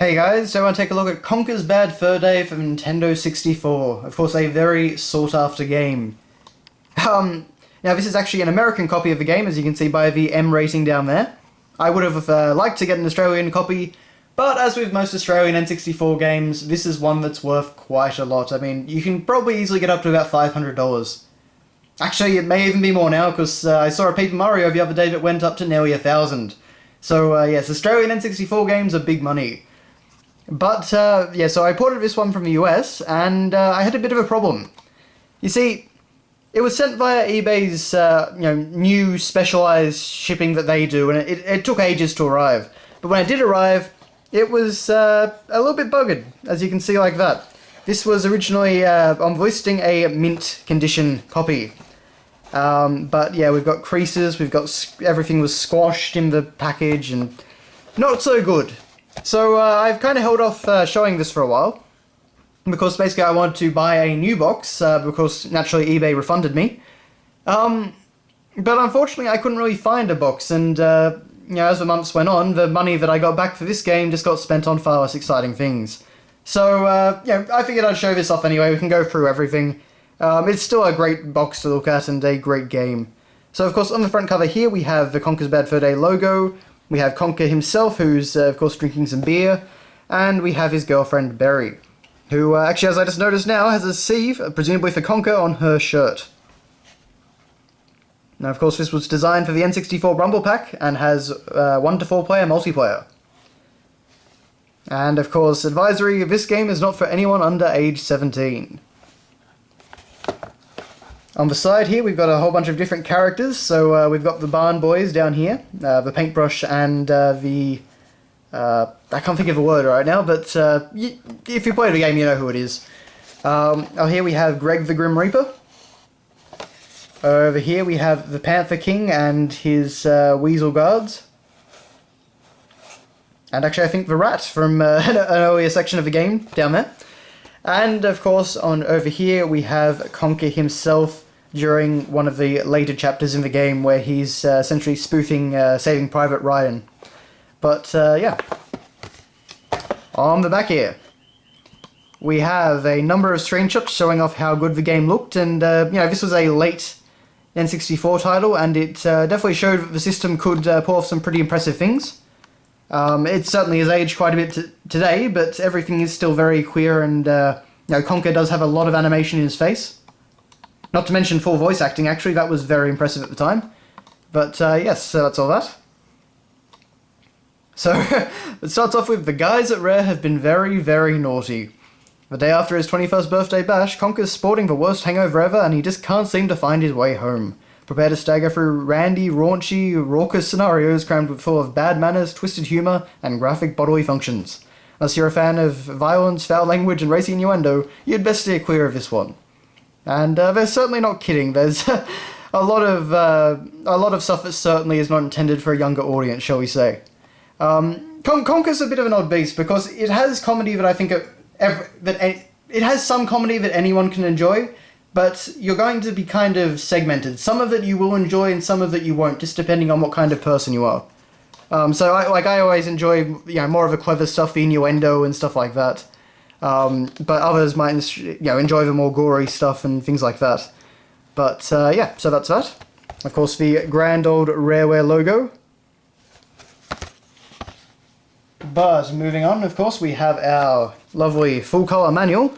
Hey guys, so I want to take a look at Conker's Bad Fur Day for Nintendo 64. Of course, a very sought-after game. Now this is actually an American copy of the game, as you can see by the M rating down there. I would have liked to get an Australian copy, but as with most Australian N64 games, this is one that's worth quite a lot. I mean, you can probably easily get up to about $500. Actually, it may even be more now, because I saw a Paper Mario the other day that went up to nearly $1,000. So yes, Australian N64 games are big money. But, yeah, so I ported this one from the US, and I had a bit of a problem. You see, it was sent via eBay's, new specialized shipping that they do, and it took ages to arrive. But when it did arrive, it was a little bit buggered, as you can see like that. This was originally, on listing, a mint condition copy. But yeah, we've got creases, everything was squashed in the package, and not so good. So I've kind of held off showing this for a while, because basically I wanted to buy a new box, because naturally eBay refunded me. But unfortunately I couldn't really find a box, and as the months went on, the money that I got back for this game just got spent on far less exciting things. So I figured I'd show this off anyway. We can go through everything. It's still a great box to look at and a great game. So of course on the front cover here we have the Conker's Bad Fur Day logo. We have Conker himself, who's, of course, drinking some beer, and we have his girlfriend, Berry, who, actually, as I just noticed now, has a sieve, presumably for Conker, on her shirt. Now, of course, this was designed for the N64 Rumble Pack, and has 1 to 4 player multiplayer. And, of course, advisory, this game is not for anyone under age 17. On the side here, we've got a whole bunch of different characters. So we've got the Barn Boys down here, the paintbrush and I can't think of a word right now, but if you play the game, you know who it is. Here we have Greg the Grim Reaper. Over here we have the Panther King and his Weasel Guards. And actually I think the Rat from an earlier section of the game down there. And of course, over here we have Conker himself during one of the later chapters in the game where he's essentially spoofing Saving Private Ryan. But yeah, on the back here we have a number of screenshots showing off how good the game looked, and this was a late N64 title, and it definitely showed that the system could pull off some pretty impressive things. It certainly has aged quite a bit today, but everything is still very clear, and Conker does have a lot of animation in his face. Not to mention full voice acting, actually, that was very impressive at the time. But yes, so that's all that. So, it starts off with, the guys at Rare have been very, very naughty. The day after his 21st birthday bash, Conker's sporting the worst hangover ever, and he just can't seem to find his way home. Prepare to stagger through randy, raunchy, raucous scenarios crammed full of bad manners, twisted humour, and graphic bodily functions. Unless you're a fan of violence, foul language, and racy innuendo, you'd best steer clear of this one. And they're certainly not kidding. There's a lot of stuff that certainly is not intended for a younger audience, shall we say. Conker's a bit of an odd beast, because it has comedy that I think it has some comedy that anyone can enjoy, but you're going to be kind of segmented. Some of it you will enjoy, and some of it you won't, just depending on what kind of person you are. So I always enjoy more of the clever stuff, the innuendo and stuff like that. But others might enjoy the more gory stuff and things like that. But yeah, so that's that. Of course, the grand old Rareware logo. But moving on, of course, we have our lovely full-colour manual.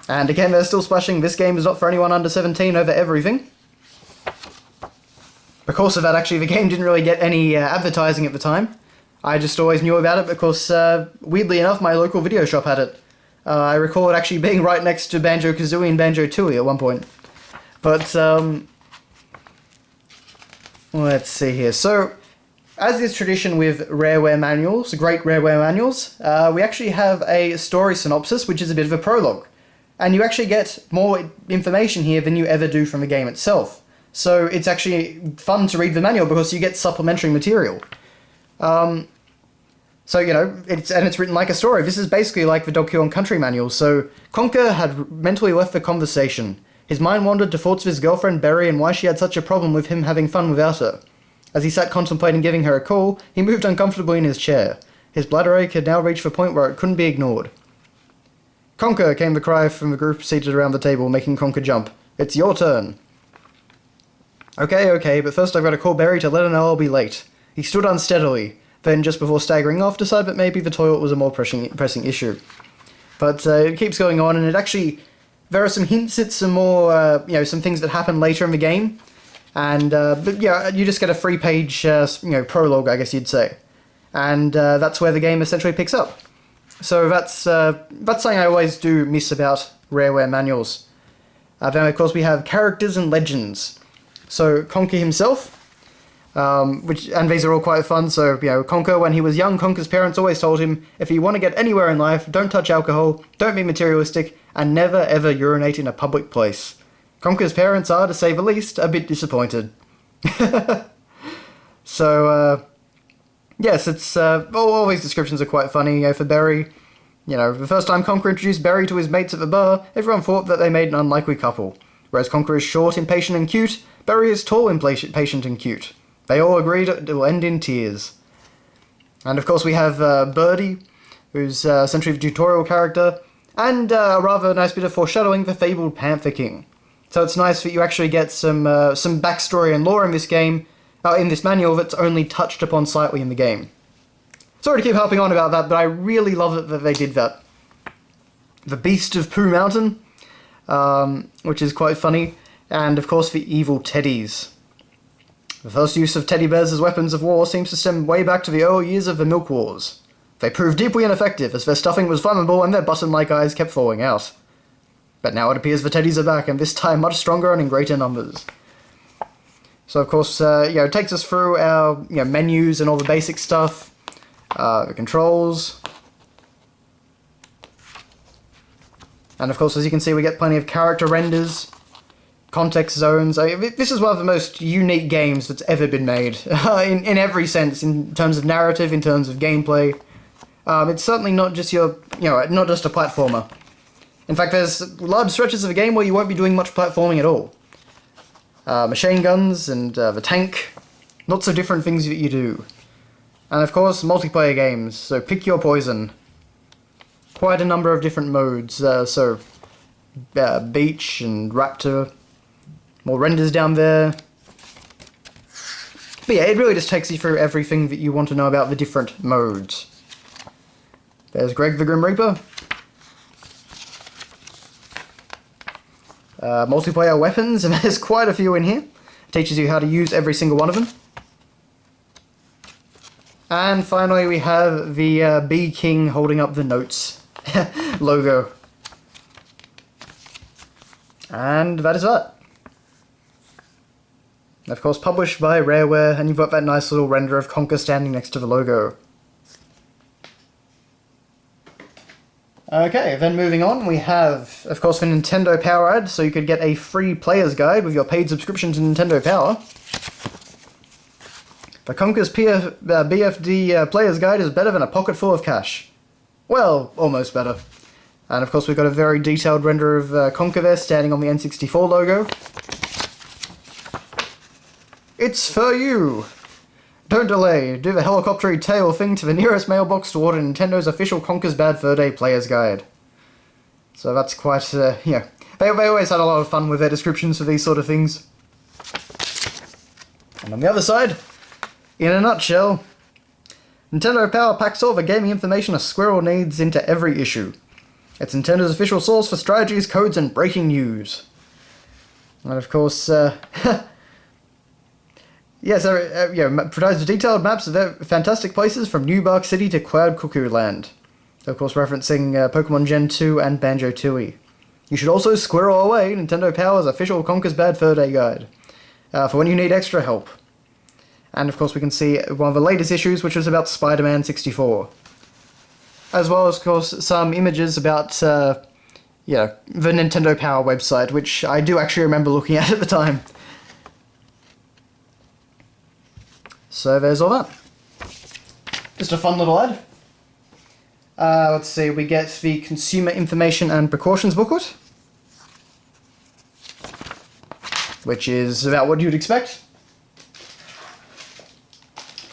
And again, they're still splashing, this game is not for anyone under 17 over everything. Because of that, actually, the game didn't really get any advertising at the time. I just always knew about it because, weirdly enough, my local video shop had it. I recall it actually being right next to Banjo-Kazooie and Banjo-Tooie at one point. But, let's see here. So, as is tradition with Rareware manuals, great Rareware manuals, we actually have a story synopsis, which is a bit of a prologue. And you actually get more information here than you ever do from the game itself. So it's actually fun to read the manual because you get supplementary material. So, it's written like a story. This is basically like the Donkey Kong Country manual. So, Conker had mentally left the conversation. His mind wandered to thoughts of his girlfriend Berry and why she had such a problem with him having fun without her. As he sat contemplating giving her a call, he moved uncomfortably in his chair. His bladder ache had now reached a point where it couldn't be ignored. "Conker," came the cry from the group seated around the table, making Conker jump. "It's your turn." Okay, but first I've got to call Barry to let her know I'll be late." He stood unsteadily, then just before staggering off, decided that maybe the toilet was a more pressing issue. But it keeps going on, and there are some hints at some more, some things that happen later in the game. And, you just get a 3-page, prologue, I guess you'd say. And that's where the game essentially picks up. So that's something I always do miss about Rareware manuals. Then, of course, we have characters and legends. So, Conker himself, and these are all quite fun. So, Conker, when he was young, Conker's parents always told him, if you want to get anywhere in life, don't touch alcohol, don't be materialistic, and never ever urinate in a public place. Conker's parents are, to say the least, a bit disappointed. So, yes, it's all these descriptions are quite funny. For Barry, the first time Conker introduced Barry to his mates at the bar, everyone thought that they made an unlikely couple. Whereas Conker is short, impatient, and cute, Barry is tall, patient, and cute. They all agreed it will end in tears. And of course we have Birdie, who's essentially the tutorial character, and a rather nice bit of foreshadowing the fabled Panther King. So it's nice that you actually get some backstory and lore in this game, in this manual, that's only touched upon slightly in the game. Sorry to keep harping on about that, but I really love it that they did that. The Beast of Pooh Mountain, which is quite funny, and of course the evil teddies. The first use of teddy bears as weapons of war seems to stem way back to the early years of the Milk Wars. They proved deeply ineffective, as their stuffing was flammable and their button-like eyes kept falling out. But now it appears the teddies are back, and this time much stronger and in greater numbers. So of course, it takes us through our menus and all the basic stuff, the controls. And of course, as you can see, we get plenty of character renders, context zones. This is one of the most unique games that's ever been made, in every sense, in terms of narrative, in terms of gameplay. It's certainly not just not just a platformer. In fact, there's large stretches of the game where you won't be doing much platforming at all. Machine guns and the tank, lots of different things that you do. And of course, multiplayer games, so pick your poison. Quite a number of different modes, beach and raptor, more renders down there. But yeah, it really just takes you through everything that you want to know about the different modes. There's Greg the Grim Reaper. Multiplayer weapons, and there's quite a few in here. It teaches you how to use every single one of them. And finally we have the Bee King holding up the notes logo. And that is that. Of course, published by Rareware, and you've got that nice little render of Conker standing next to the logo. Okay, then moving on, we have, of course, the Nintendo Power ad, so you could get a free player's guide with your paid subscription to Nintendo Power. The Conker's BFD player's guide is better than a pocket full of cash. Well, almost better. And of course we've got a very detailed render of Conker there, standing on the N64 logo. It's for you! Don't delay, do the helicopter tail thing to the nearest mailbox to order Nintendo's official Conker's Bad Fur Day Player's Guide. So that's quite, they always had a lot of fun with their descriptions for these sort of things. And on the other side, in a nutshell, Nintendo Power packs all the gaming information a Squirrel needs into every issue. It's Nintendo's official source for strategies, codes, and breaking news. And of course, yes, provides detailed maps of fantastic places from New Bark City to Cloud Cuckoo Land. Of course, referencing Pokemon Gen 2 and Banjo-Tooie. You should also squirrel away Nintendo Power's official Conker's Bad Fur Day Guide, for when you need extra help. And of course we can see one of the latest issues, which was about Spider-Man 64. As well as, of course, some images about, the Nintendo Power website, which I do actually remember looking at the time. So there's all that. Just a fun little ad. Let's see, we get the Consumer Information and Precautions booklet, which is about what you'd expect.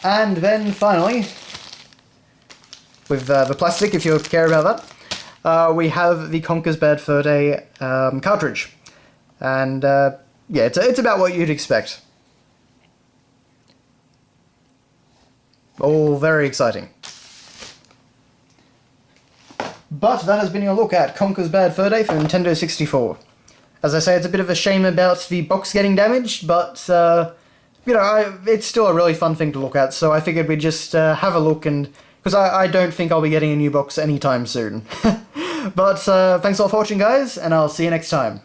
And then finally, with the plastic, if you care about that, we have the Conker's Bad Fur Day cartridge. And yeah, it's about what you'd expect. All very exciting. But that has been your look at Conker's Bad Fur Day for Nintendo 64. As I say, it's a bit of a shame about the box getting damaged, but, you know, it's still a really fun thing to look at, so I figured we'd just have a look, and because I don't think I'll be getting a new box anytime soon. But thanks all for watching, guys, and I'll see you next time.